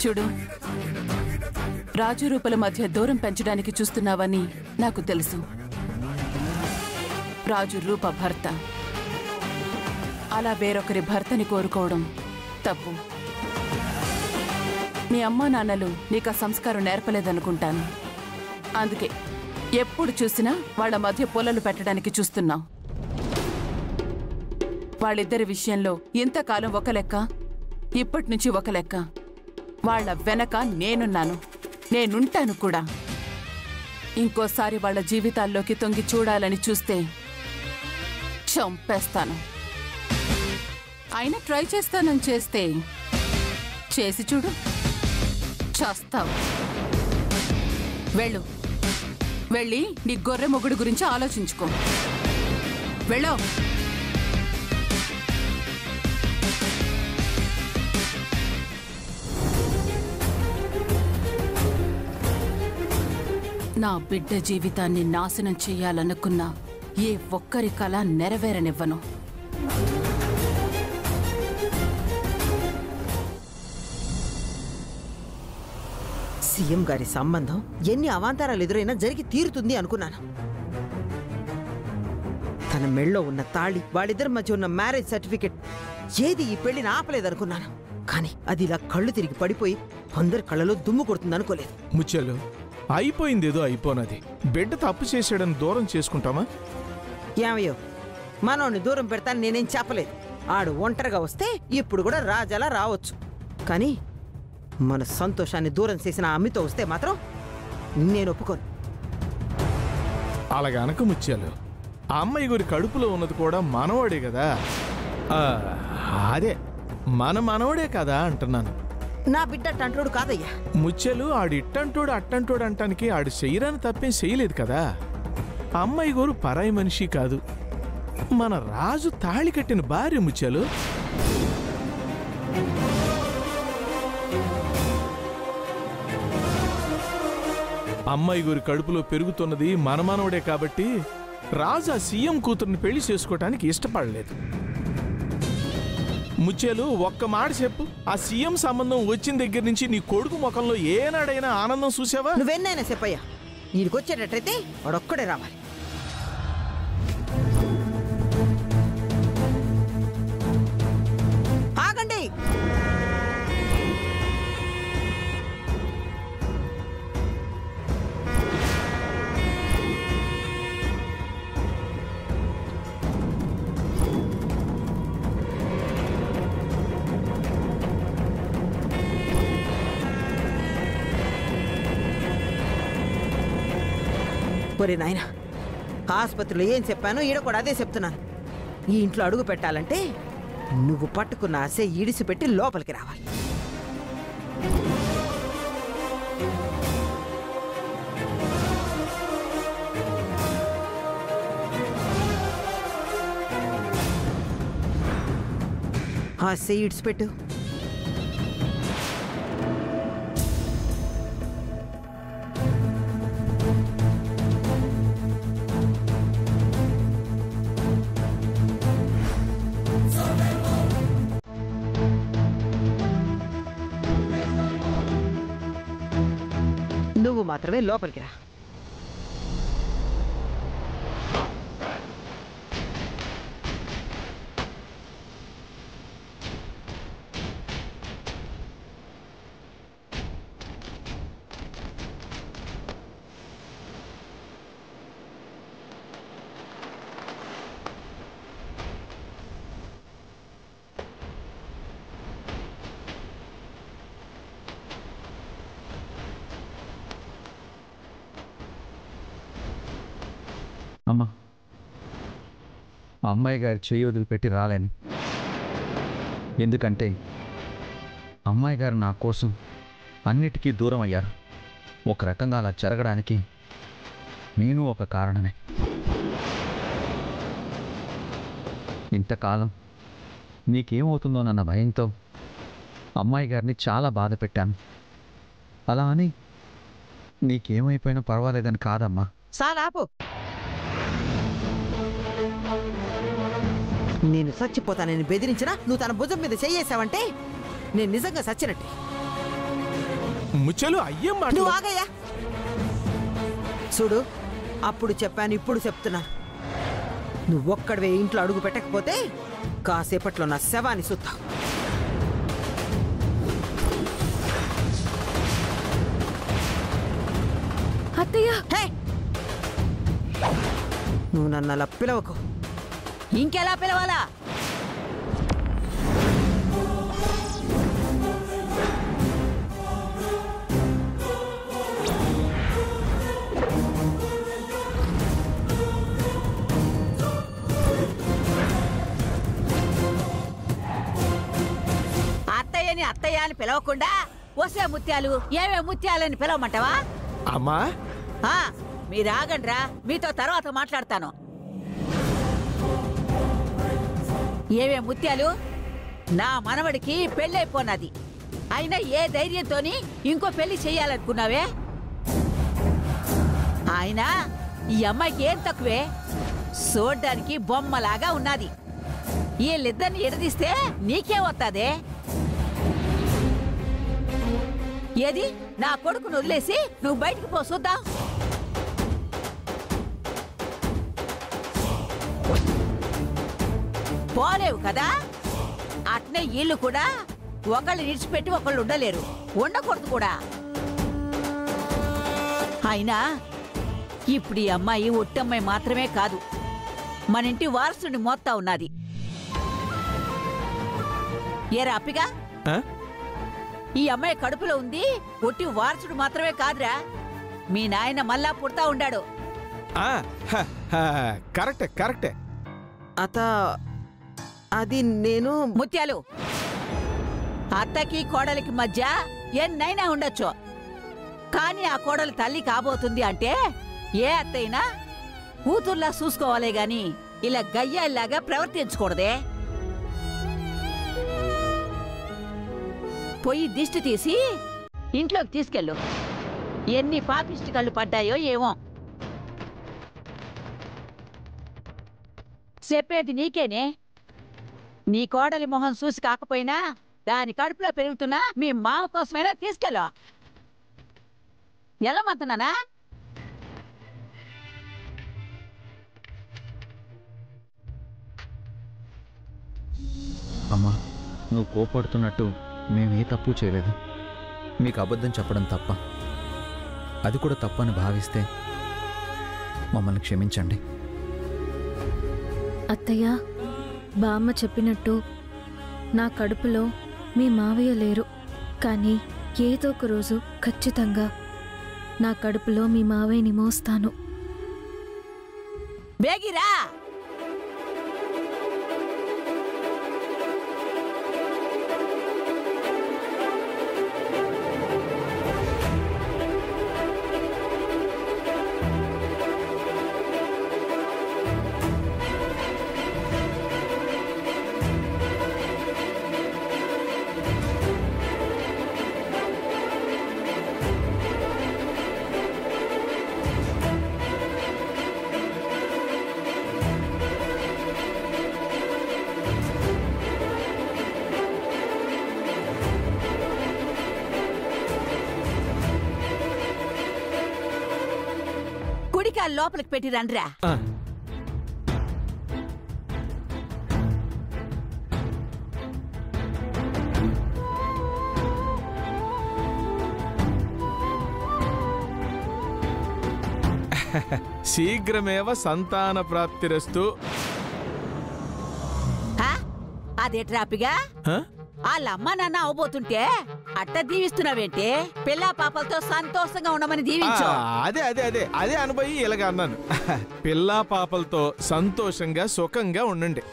చూడు, రాజు రూపల మధ్య దూరం పెంచడానికి చూస్తున్నావని నాకు తెలుసు. రాజు రూప భర్త, అలా వేరొకరి భర్తని కోరుకోవడం తప్పు. మీ అమ్మా నాన్నలు నీకు ఆ సంస్కారం నేర్పలేదనుకుంటాను. అందుకే ఎప్పుడు చూసినా వాళ్ల మధ్య పొలలు పెట్టడానికి చూస్తున్నావు. వాళ్ళిద్దరి విషయంలో ఇంతకాలం ఒక లెక్క, ఇప్పటి నుంచి ఒక లెక్క. వాళ్ల వెనక నేనున్నాను, నేనుంటాను కూడా. ఇంకోసారి వాళ్ల జీవితాల్లోకి తొంగి చూడాలని చూస్తే చంపేస్తాను. అయినా ట్రై చేస్తానని చేస్తే చేసి చూడు, చేస్తావు. వెళ్ళు, వెళ్ళి నీ గొర్రె మొగుడు గురించి ఆలోచించుకో. వెళ్ళో. నా బిడ్డ జీవితాన్ని నాశనం చెయ్యాలనుకున్న ఏ ఒక్కరి కల నెరవేరనివ్వను. సీఎం గారి సంబంధం ఎన్ని అవాంతరాలు ఎదురైనా జరిగి తీరుతుంది అనుకున్నాను. తన మెళ్ళో ఉన్న తాళి, వాళ్ళిద్దరి మధ్య ఉన్న మ్యారేజ్ సర్టిఫికెట్ ఏది ఈ పెళ్లిని ఆపలేదనుకున్నాను. కానీ అది ఇలా కళ్ళు తిరిగి పడిపోయి అందరి కళ్ళలో దుమ్ము కొడుతుంది అనుకోలేదు. ముచ్చలు, అయిపోయిందేదో అయిపోనది. బిడ్డ తప్పు చేసాడని దూరం చేసుకుంటామా? ఏమయ్యో, మనోడిని దూరం పెడతాను నేనేం చెప్పలేదు. ఆడు ఒంటరిగా వస్తే ఇప్పుడు కూడా రాజాలా రావచ్చు. కానీ మన సంతోషాన్ని దూరం చేసిన అమ్మితో వస్తే మాత్రం నేను ఒప్పుకోను. అలాగనక ముత్యాలు, ఆ అమ్మాయి గురి కడుపులో ఉన్నది కూడా మనవాడే కదా. అదే మన మనవడే కదా అంటున్నాను. నా బిడ్డ అట్టంటోడు కాదయ్యా. ముత్యాలు, ఆడిట్టంటోడు అట్టంటోడు అంటానికి ఆడు చెయ్యరాని తప్పేం చేయలేదు కదా. అమ్మాయి గోరు పరాయి మనిషి కాదు, మన రాజు తాళి కట్టిన భార్య. ముత్యాలు, అమ్మాయి గురి కడుపులో పెరుగుతున్నది మన మనవడే కాబట్టి రాజు ఆ సీఎం కూతుర్ని పెళ్లి చేసుకోవటానికి ఇష్టపడలేదు. ముత్యాలు, ఒక్క మాట చెప్పు, ఆ సీఎం సంబంధం వచ్చిన దగ్గర నుంచి నీ కొడుకు ముఖంలో ఏనాడైనా ఆనందం చూసావా? నువ్వెన్నైనా చెప్పయ్యా, ఈడికొచ్చేటట్టయితే వాడొక్కడే రావాలి. ఆగండి. ఒరే నాయన, ఆసుపత్రిలో ఏం చెప్పానో ఈడ కూడా అదే చెప్తున్నాను. ఈ ఇంట్లో అడుగు పెట్టాలంటే నువ్వు పట్టుకున్న ఆశ ఈడిసిపెట్టి లోపలికి రావాలి. ఆశ ఈడ్చిపెట్టు. నువ్వు మాత్రమే లోపలికి రా. అమ్మా, అమ్మాయి గారి చెయ్యి వదిలిపెట్టి రాలేను. ఎందుకంటే అమ్మాయి గారు నా కోసం అన్నిటికీ దూరం అయ్యారు. ఒక రకంగా అలా జరగడానికి నేను ఒక కారణమే. ఇంతకాలం నీకేమవుతుందోనన్న భయంతో అమ్మాయి గారిని చాలా బాధ పెట్టాను. అలా అని నీకేమైపోయినా పర్వాలేదని కాదమ్మా. సాలాపు. నేను చచ్చిపోతానని బెదిరించినా నువ్వు తన భుజం మీద చెయ్యేసావంటే నేను నిజంగా చచ్చినట్టే. ముచ్చలు అయ్యేం మాట నువ్వు ఆగయ్యా. చూడు, అప్పుడు చెప్పాను, ఇప్పుడు చెప్తున్నాను. నువ్వొక్కడివే ఇంట్లో అడుగు పెట్టకపోతే కాసేపట్లో నా శవాన్ని సుత్తావు. అత్తయ్య, నువ్వు నన్ను అలా పిలవకు. ఇంకెలా పిలవాలా? అత్తయ్యని అత్తయ్య అని పిలవకుండా వసే ముత్యాలు ఏమే ముత్యాలని పిలవమంటావా? అమ్మా, మీరు ఆగండ్రా, మీతో తర్వాత మాట్లాడతాను. ఏమే ముత్యాలు, నా మనవడికి పెళ్ళైపోన్నది. అయినా ఏ ధైర్యంతోని ఇంకో పెళ్లి చెయ్యాలనుకున్నావే? అయినా ఈ అమ్మాయికి ఏం తక్కువే? చూడ్డానికి బొమ్మలాగా ఉన్నది. వీళ్ళిద్దరిని ఎడదీస్తే నీకే వస్తాదే? ఏది, నా కొడుకును వదిలేసి నువ్వు బయటికి పో చూద్దాం. పోలేవు కదా? అట్నే వీళ్ళు కూడా ఒకళ్ళు విడిచిపెట్టి ఒకళ్ళు ఉండలేరు, ఉండకూడదు కూడా. అయినా ఇప్పుడు ఈ అమ్మాయి ఒట్టమ్మాయి మాత్రమే కాదు, మన ఇంటి వారసుని మోత్తా ఉన్నది. ఏరా అప్పిగా, ఈ అమ్మాయి కడుపులో ఉంది ఒట్టి వారసుడు మాత్రమే కాదురా, మీ నాయన మళ్ళా పుడతా ఉండాడు. కరెక్టే కరెక్టే. అత అది నేను ముత్యాలు, అత్తకి కోడలికి మధ్య ఎన్నైనా ఉండొచ్చు, కానీ ఆ కోడలు తల్లి కాబోతుంది అంటే ఏ అత్తైనా కూతుర్లా చూసుకోవాలే గాని ఇలా గయ్యాల్లాగా ప్రవర్తించకూడదే. పొయ్యి దిష్టి తీసి ఇంట్లోకి తీసుకెళ్ళు. ఎన్ని పాపిష్టి కళ్ళు పడ్డాయో ఏమో. చెప్పేది నీకేనే. నీ కోడలి మొహం చూసి కాకపోయినా దాని కడుపులో పెరుగుతున్నా మీ మామ కోసమైనా తీసుకెళ్ళు. ఎలా మంతున్నానా? అమ్మా, నువ్వు కోపడుతున్నట్టు మేమే తప్పు చేయలేదు. మీకు అబద్ధం చెప్పడం తప్ప, అది కూడా తప్పని భావిస్తే మమ్మల్ని క్షమించండి. అత్తయ్య, బామ్మ చెప్పినట్టు నా కడుపులో మీ మావయ్య లేరు, కానీ ఏదో ఒక రోజు ఖచ్చితంగా నా కడుపులో మీ మావయ్యని మోస్తాను. బేగిరా. కుడికాలు లోపలికి పెట్టి రండ్రా. శీఘ్రమేవ సంతాన ప్రాప్తిరస్తు. అదేట్రాపిగా, వాళ్ళ అమ్మ నాన్న అవబోతుంటే అట్ట దీవిస్తున్నావేంటి? పిల్లా పాపలతో సంతోషంగా ఉండమని దీవించు. అదే అదే అదే అదే అనుభవి ఇలాగ అన్నాను. పిల్లా పాపలతో సంతోషంగా సుఖంగా ఉండండి.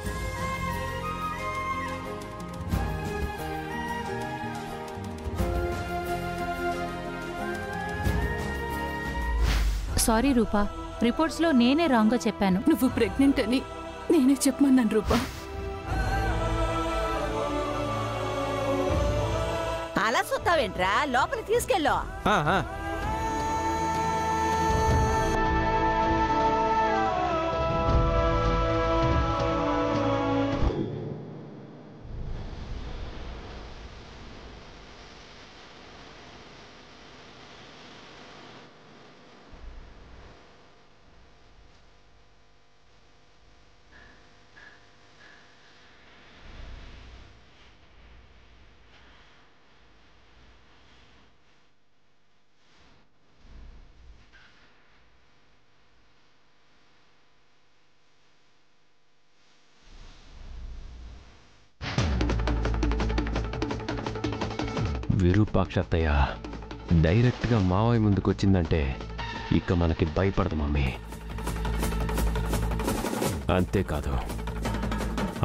సారీ రూపా, రిపోర్ట్స్లో నేనే రాంగ్గా చెప్పాను. నువ్వు ప్రెగ్నెంట్ అని నేనే చెప్పమన్నాను రూపా. అలా చూస్తావేంట్రా, లోపలికి తీసుకెళ్ళు. విరూపాక్షత్తయ్య డైరెక్ట్గా మావయ్య ముందుకు వచ్చిందంటే ఇక మనకి భయపడదు మమ్మీ. అంతేకాదు,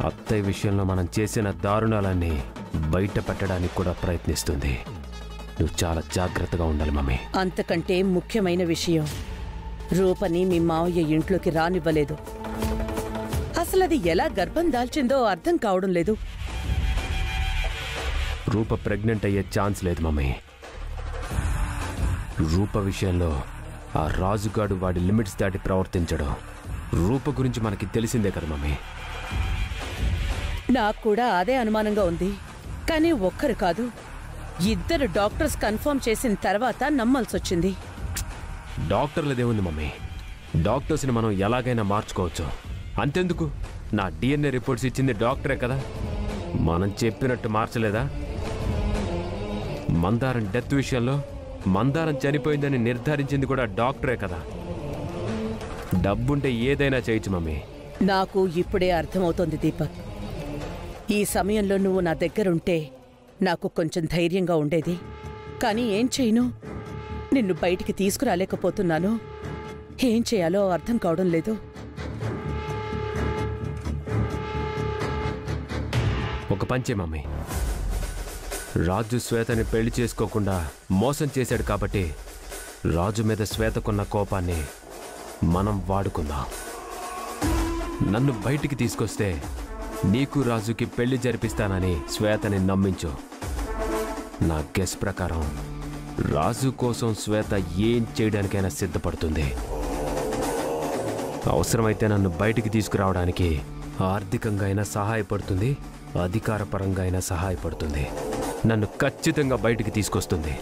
అత్తయ్య విషయంలో మనం చేసిన దారుణాలన్నీ బయట పెట్టడానికి కూడా ప్రయత్నిస్తుంది. నువ్వు చాలా జాగ్రత్తగా ఉండాలి మమ్మీ. అంతకంటే ముఖ్యమైన విషయం, రూపని మీ మావయ్య ఇంట్లోకి రానివ్వలేదు. అసలు అది ఎలా గర్భం దాల్చిందో అర్థం కావడం లేదు. రూప ప్రెగ్నెంట్ అయ్యే ఛాన్స్ లేదు మమ్మీ. రూప విషయంలో ఆ రాజుగాడు వాడి లిమిట్స్ దాటి ప్రవర్తించడం రూప గురించి మనకి తెలిసిందే కదా మమ్మీ. నాకు కూడా అదే అనుమానంగా ఉంది. కానీ ఒక్కరు కాదు, 2 డాక్టర్స్ కన్ఫర్మ్ చేసిన తర్వాత నమ్మాల్సొచ్చింది. డాక్టర్లదేముంది మమ్మీ, డాక్టర్స్ని మనం ఎలాగైనా మార్చుకోవచ్చు. అంతెందుకు, నా DNA రిపోర్ట్స్ ఇచ్చింది డాక్టరే కదా, మనం చెప్పినట్టు మార్చలేదా? మందారం డెత్ విషయంలో మందారం చనిపోయిందని నిర్ధారించింది కూడా డాక్టరే కదా. డబ్బుంటే ఏదైనా చేయొచ్చు మమ్మీ. నాకు ఇప్పుడే అర్థమవుతోంది దీపక్. ఈ సమయంలో నువ్వు నా దగ్గరుంటే నాకు కొంచెం ధైర్యంగా ఉండేది. కానీ ఏం చేయను, నిన్ను బయటికి తీసుకురాలేకపోతున్నాను. ఏం చేయాలో అర్థం కావడం లేదు. ఒక పంచే మమ్మీ, రాజు శ్వేతని పెళ్లి చేసుకోకుండా మోసం చేశాడు కాబట్టి రాజు మీద శ్వేతకున్న కోపాన్ని మనం వాడుకుందాం. నన్ను బయటికి తీసుకొస్తే నీకు రాజుకి పెళ్లి జరిపిస్తానని శ్వేతని నమ్మించు. నా గెస్ ప్రకారం రాజు కోసం శ్వేత ఏం చేయడానికైనా సిద్ధపడుతుంది. అవసరమైతే నన్ను బయటికి తీసుకురావడానికి ఆర్థికంగా అయినా సహాయపడుతుంది, అధికారపరంగా అయినా సహాయపడుతుంది. నన్ను ఖచ్చితంగా బయటికి తీసుకొస్తుంది.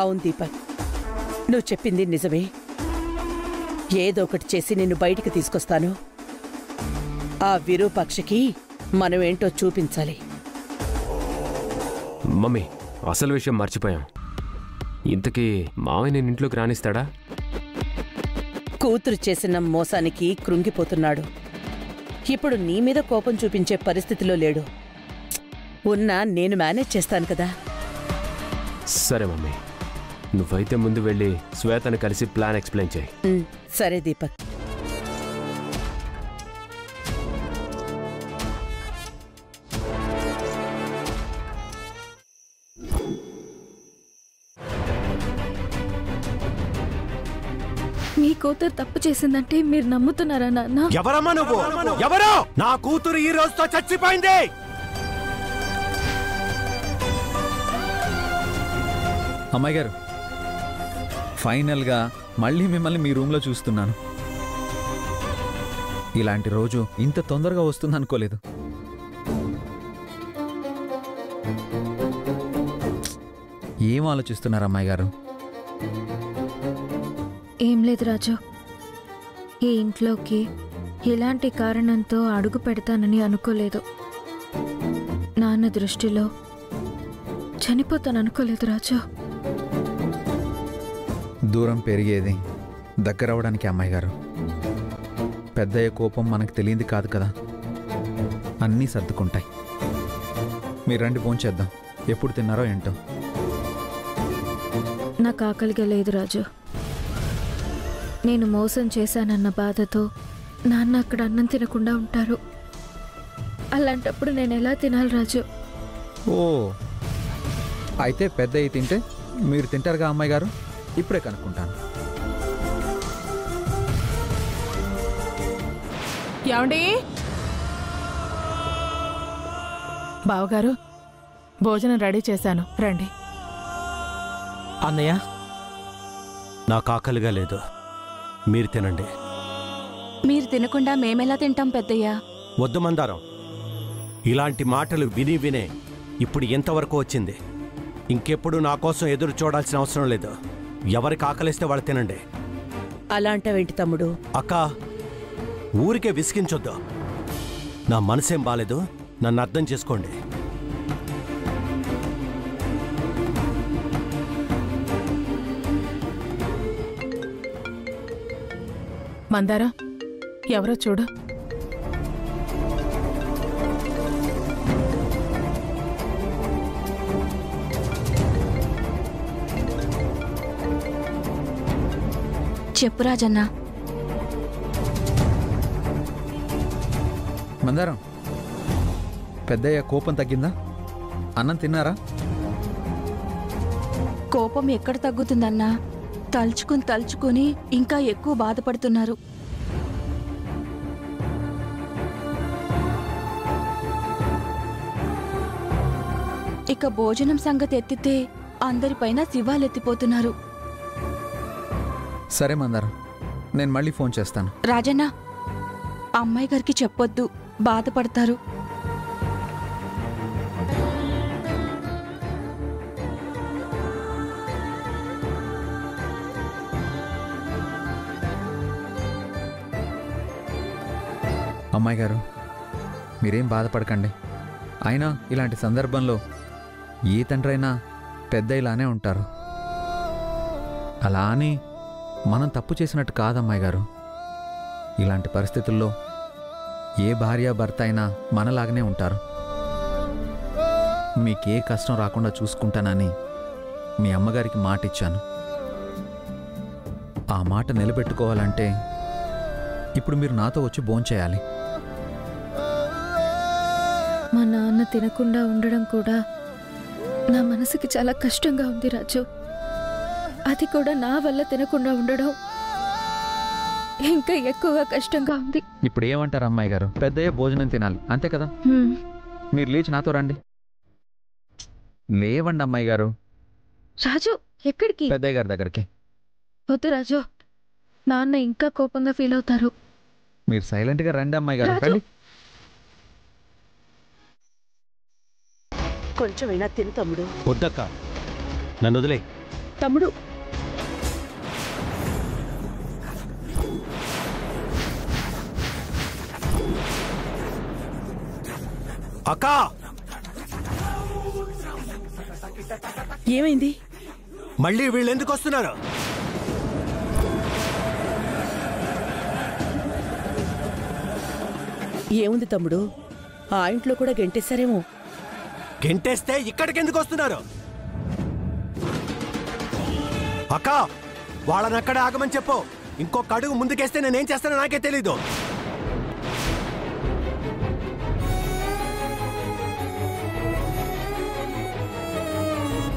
అవును దీపక్, నువ్వు చెప్పింది నిజమే. ఏదో ఒకటి చేసి నిన్ను బయటికి తీసుకొస్తాను. ఆ విరూపాక్షకి మనమేంటో చూపించాలి. మమ్మీ, అసలు విషయం మర్చిపోయాం. ఇంతకీ మావయ్య నేను ఇంట్లోకి రానిస్తాడా? కూతురు చేసిన మోసానికి కృంగిపోతున్నాడు. ఇప్పుడు నీ మీద కోపం చూపించే పరిస్థితిలో లేడు. ఉన్నా నేను మేనేజ్ చేస్తాను కదా. సరే మమ్మీ, నువ్వైతే ముందు వెళ్ళి శ్వేతను కలిసి ప్లాన్ ఎక్స్ప్లెయిన్ చేయి. సరే దీపక్. మీ కూతురు తప్పు చేసిందంటే మీరు నమ్ముతున్నారా నాన్న? ఎవరమ్మా నువ్వు? ఎవరో? నా కూతురు ఈ రోజుతో చచ్చిపోయింది. అమ్మాయి గారు, ఫైనల్గా మళ్ళీ మిమ్మల్ని మీ రూమ్లో చూస్తున్నాను. ఇలాంటి రోజు ఇంత తొందరగా వస్తుందనుకోలేదు. ఏం ఆలోచిస్తున్నారు అమ్మాయి గారు? ఏం లేదు రాజు, ఈ ఇంట్లోకి ఎలాంటి కారణంతో అడుగు పెడతానని అనుకోలేదు. నాన్న దృష్టిలో చనిపోతాననుకోలేదు రాజు. దూరం పెరిగేది దగ్గరవడానికి అమ్మాయి గారు. పెద్దయ్య కోపం మనకు తెలియంది కాదు కదా. అన్నీ సర్దుకుంటాయి. మీరు రండి, భోంచేద్దాం. ఎప్పుడు తిన్నారో ఏంటో. నాకు ఆకలిగా లేదు రాజు. నేను మోసం చేశానన్న బాధతో నాన్న అక్కడ అన్నం తినకుండా ఉంటారు. అలాంటప్పుడు నేను ఎలా తినాలి రాజు? ఓ, అయితే పెద్దయ్య తింటే మీరు తింటారుగా అమ్మాయి గారు? ఇప్పుడే కనుక్కుంటాను. ఏమండి బావగారు, భోజనం రెడీ చేశాను, రండి. అన్నయ్య, నాకు ఆకలిగా లేదు, మీరు తినండి. మీరు తినకుండా మేమెలా తింటాం పెద్దయ్యా? వద్దు మందారం, ఇలాంటి మాటలు విని వినే ఇప్పుడు ఎంతవరకు వచ్చింది. ఇంకెప్పుడు నా కోసం ఎదురు చూడాల్సిన అవసరం లేదు. ఎవరికి ఆకలిస్తే వాళ్ళు తినండి. అలాంటవేంటి తమ్ముడు? అక్క, ఊరికే విసిగించొద్దు. నా మనసేం బాలేదు, నన్ను అర్థం చేసుకోండి. మందారా, ఎవరో చూడు. చెప్పు రాజన్న. మందారం, పెద్దయ్య కోపం తగ్గిందా? అన్నం తిన్నారా? కోపం ఎక్కడ తగ్గుతుందన్నా? తలుచుకుని ఇంకా ఎక్కువ బాధపడుతున్నారు. ఇక భోజనం సంగతి ఎత్తితే అందరిపైన శివాలెత్తిపోతున్నారు. సరే మందారం, నేను మళ్ళీ ఫోన్ చేస్తాను. రాజన్న, అమ్మాయి గారికి చెప్పొద్దు, బాధపడతారు. అమ్మాయి గారు, మీరేం బాధపడకండి. అయినా ఇలాంటి సందర్భంలో ఏ తండ్రైనా పెద్ద ఇలానే ఉంటారు. అలా అని మనం తప్పు చేసినట్టు కాదమ్మాయి గారు. ఇలాంటి పరిస్థితుల్లో ఏ భార్య భర్త అయినా మనలాగానే ఉంటారు. మీకే కష్టం రాకుండా చూసుకుంటానని మీ అమ్మగారికి మాట ఇచ్చాను. ఆ మాట నిలబెట్టుకోవాలంటే ఇప్పుడు మీరు నాతో వచ్చి భోంచేయాలి. మా నాన్న తినకుండా ఉండడం కూడా నా మనసుకి చాలా కష్టంగా ఉంది రాజు. అది కూడా నా వల్ల తినకుండా ఉండడం ఇంకా ఎక్కువగా కష్టంగా ఉంది. ఇప్పుడు ఏమంటారు అమ్మాయి గారు? పెద్దయ్య భోజనం తినాలి, అంతే కదా? మీరు లేచి నాతో రండి. లేవండి అమ్మాయి గారు. రాజు, ఎక్కడికి? పెద్దయ్య గారి దగ్గరికి. వద్దు రాజు, నాన్న ఇంకా కోపంగా ఫీల్ అవుతారు. మీరు సైలెంట్గా రండి అమ్మాయి గారు. రండి. కొంచెమైనా తిను తమ్ముడు. వద్దక్క, నన్ను వదిలే. తమ్ముడు, అక్కా, ఏమైంది? మళ్ళీ వీళ్ళు ఎందుకు వస్తున్నారు? ఏముంది తమ్ముడు, ఆ ఇంట్లో కూడా గెంటేశారేమో. గెంటేస్తే ఇక్కడికి ఎందుకు వస్తున్నారు? అక్క, వాళ్ళని అక్కడే ఆగమని చెప్పు. ఇంకొక అడుగు ముందుకేస్తే నేనేం చేస్తానో నాకే తెలీదు.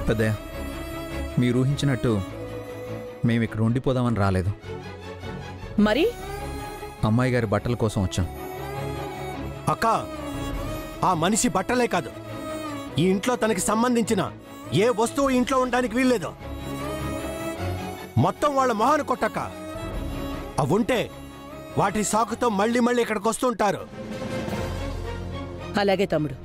పెద్దయ్య, మీరు ఊహించినట్టు మేము ఇక్కడ ఉండిపోదామని రాలేదు. మరి అమ్మాయి గారి బట్టల కోసం వచ్చాం. అక్క, ఆ మనిషి బట్టలే కాదు, ఈ ఇంట్లో తనకి సంబంధించిన ఏ వస్తువు ఇంట్లో ఉండడానికి వీల్లేదు. మొత్తం వాళ్ళ మొహాన్ని కొట్టక్క. అవుంటే వాటి సాకుతో మళ్ళీ మళ్ళీ ఇక్కడికి వస్తుంటారు. అలాగే తమ్ముడు.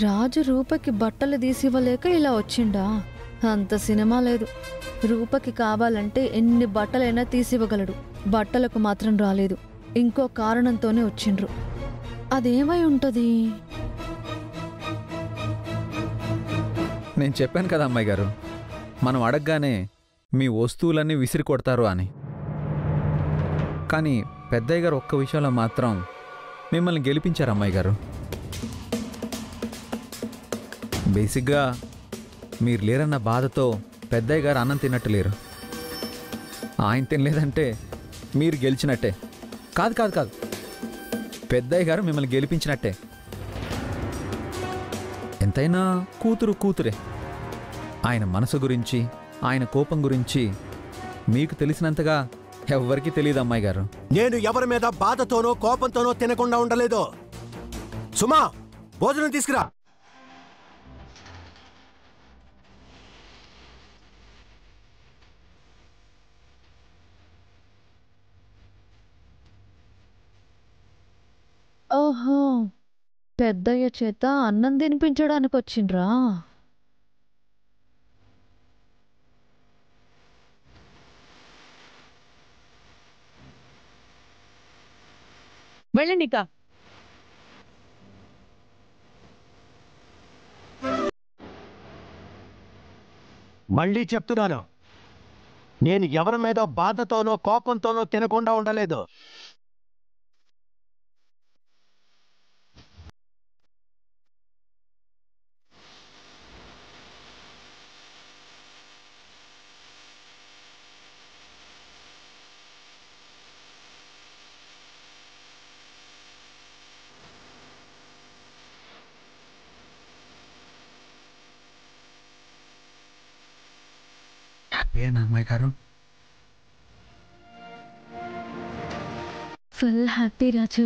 రాజు రూపకి బట్టలు తీసివ్వలేక ఇలా వచ్చిండా? అంత సినిమా లేదు. రూపకి కావాలంటే ఎన్ని బట్టలైనా తీసివ్వగలడు. బట్టలకు మాత్రం రాలేదు. ఇంకో కారణంతోనే వచ్చిండ్రు. అదేమై ఉంటది? నేను చెప్పాను కదా అమ్మాయి గారు, మనం అడగగానే మీ వస్తువులన్నీ విసిరి కొడతారు అని. కానీ పెద్దయ్య గారు ఒక్క విషయంలో మాత్రం మిమ్మల్ని గెలిపించారు అమ్మాయి గారు. బేసిక్గా మీరు లేరన్న బాధతో పెద్దయ్య గారు అన్నం తిన్నట్టు లేరు. ఆయన తినలేదంటే మీరు గెలిచినట్టే. కాదు కాదు కాదు, పెద్దయ్య గారు మిమ్మల్ని గెలిపించినట్టే. ఎంతైనా కూతురు కూతురే. ఆయన మనసు గురించి, ఆయన కోపం గురించి మీకు తెలిసినంతగా ఎవ్వరికీ తెలియదు అమ్మాయి గారు. నేను ఎవరి మీద బాధతోనో కోపంతోనో తినకుండా ఉండలేదు. సుమా, భోజనం తీసుకురా. ఓహో, పెద్దయ్య చేత అన్నం తినిపించడానికి వచ్చిండ్రా? వెళ్ళండికా. మళ్ళీ చెప్తున్నాను, నేను ఎవరి మీద బాధతోనో కోపంతోనో తినకుండా ఉండలేదు. హ్యాపీయేనా అమ్మాయి గారు? ఫుల్ హ్యాపీ రాజు.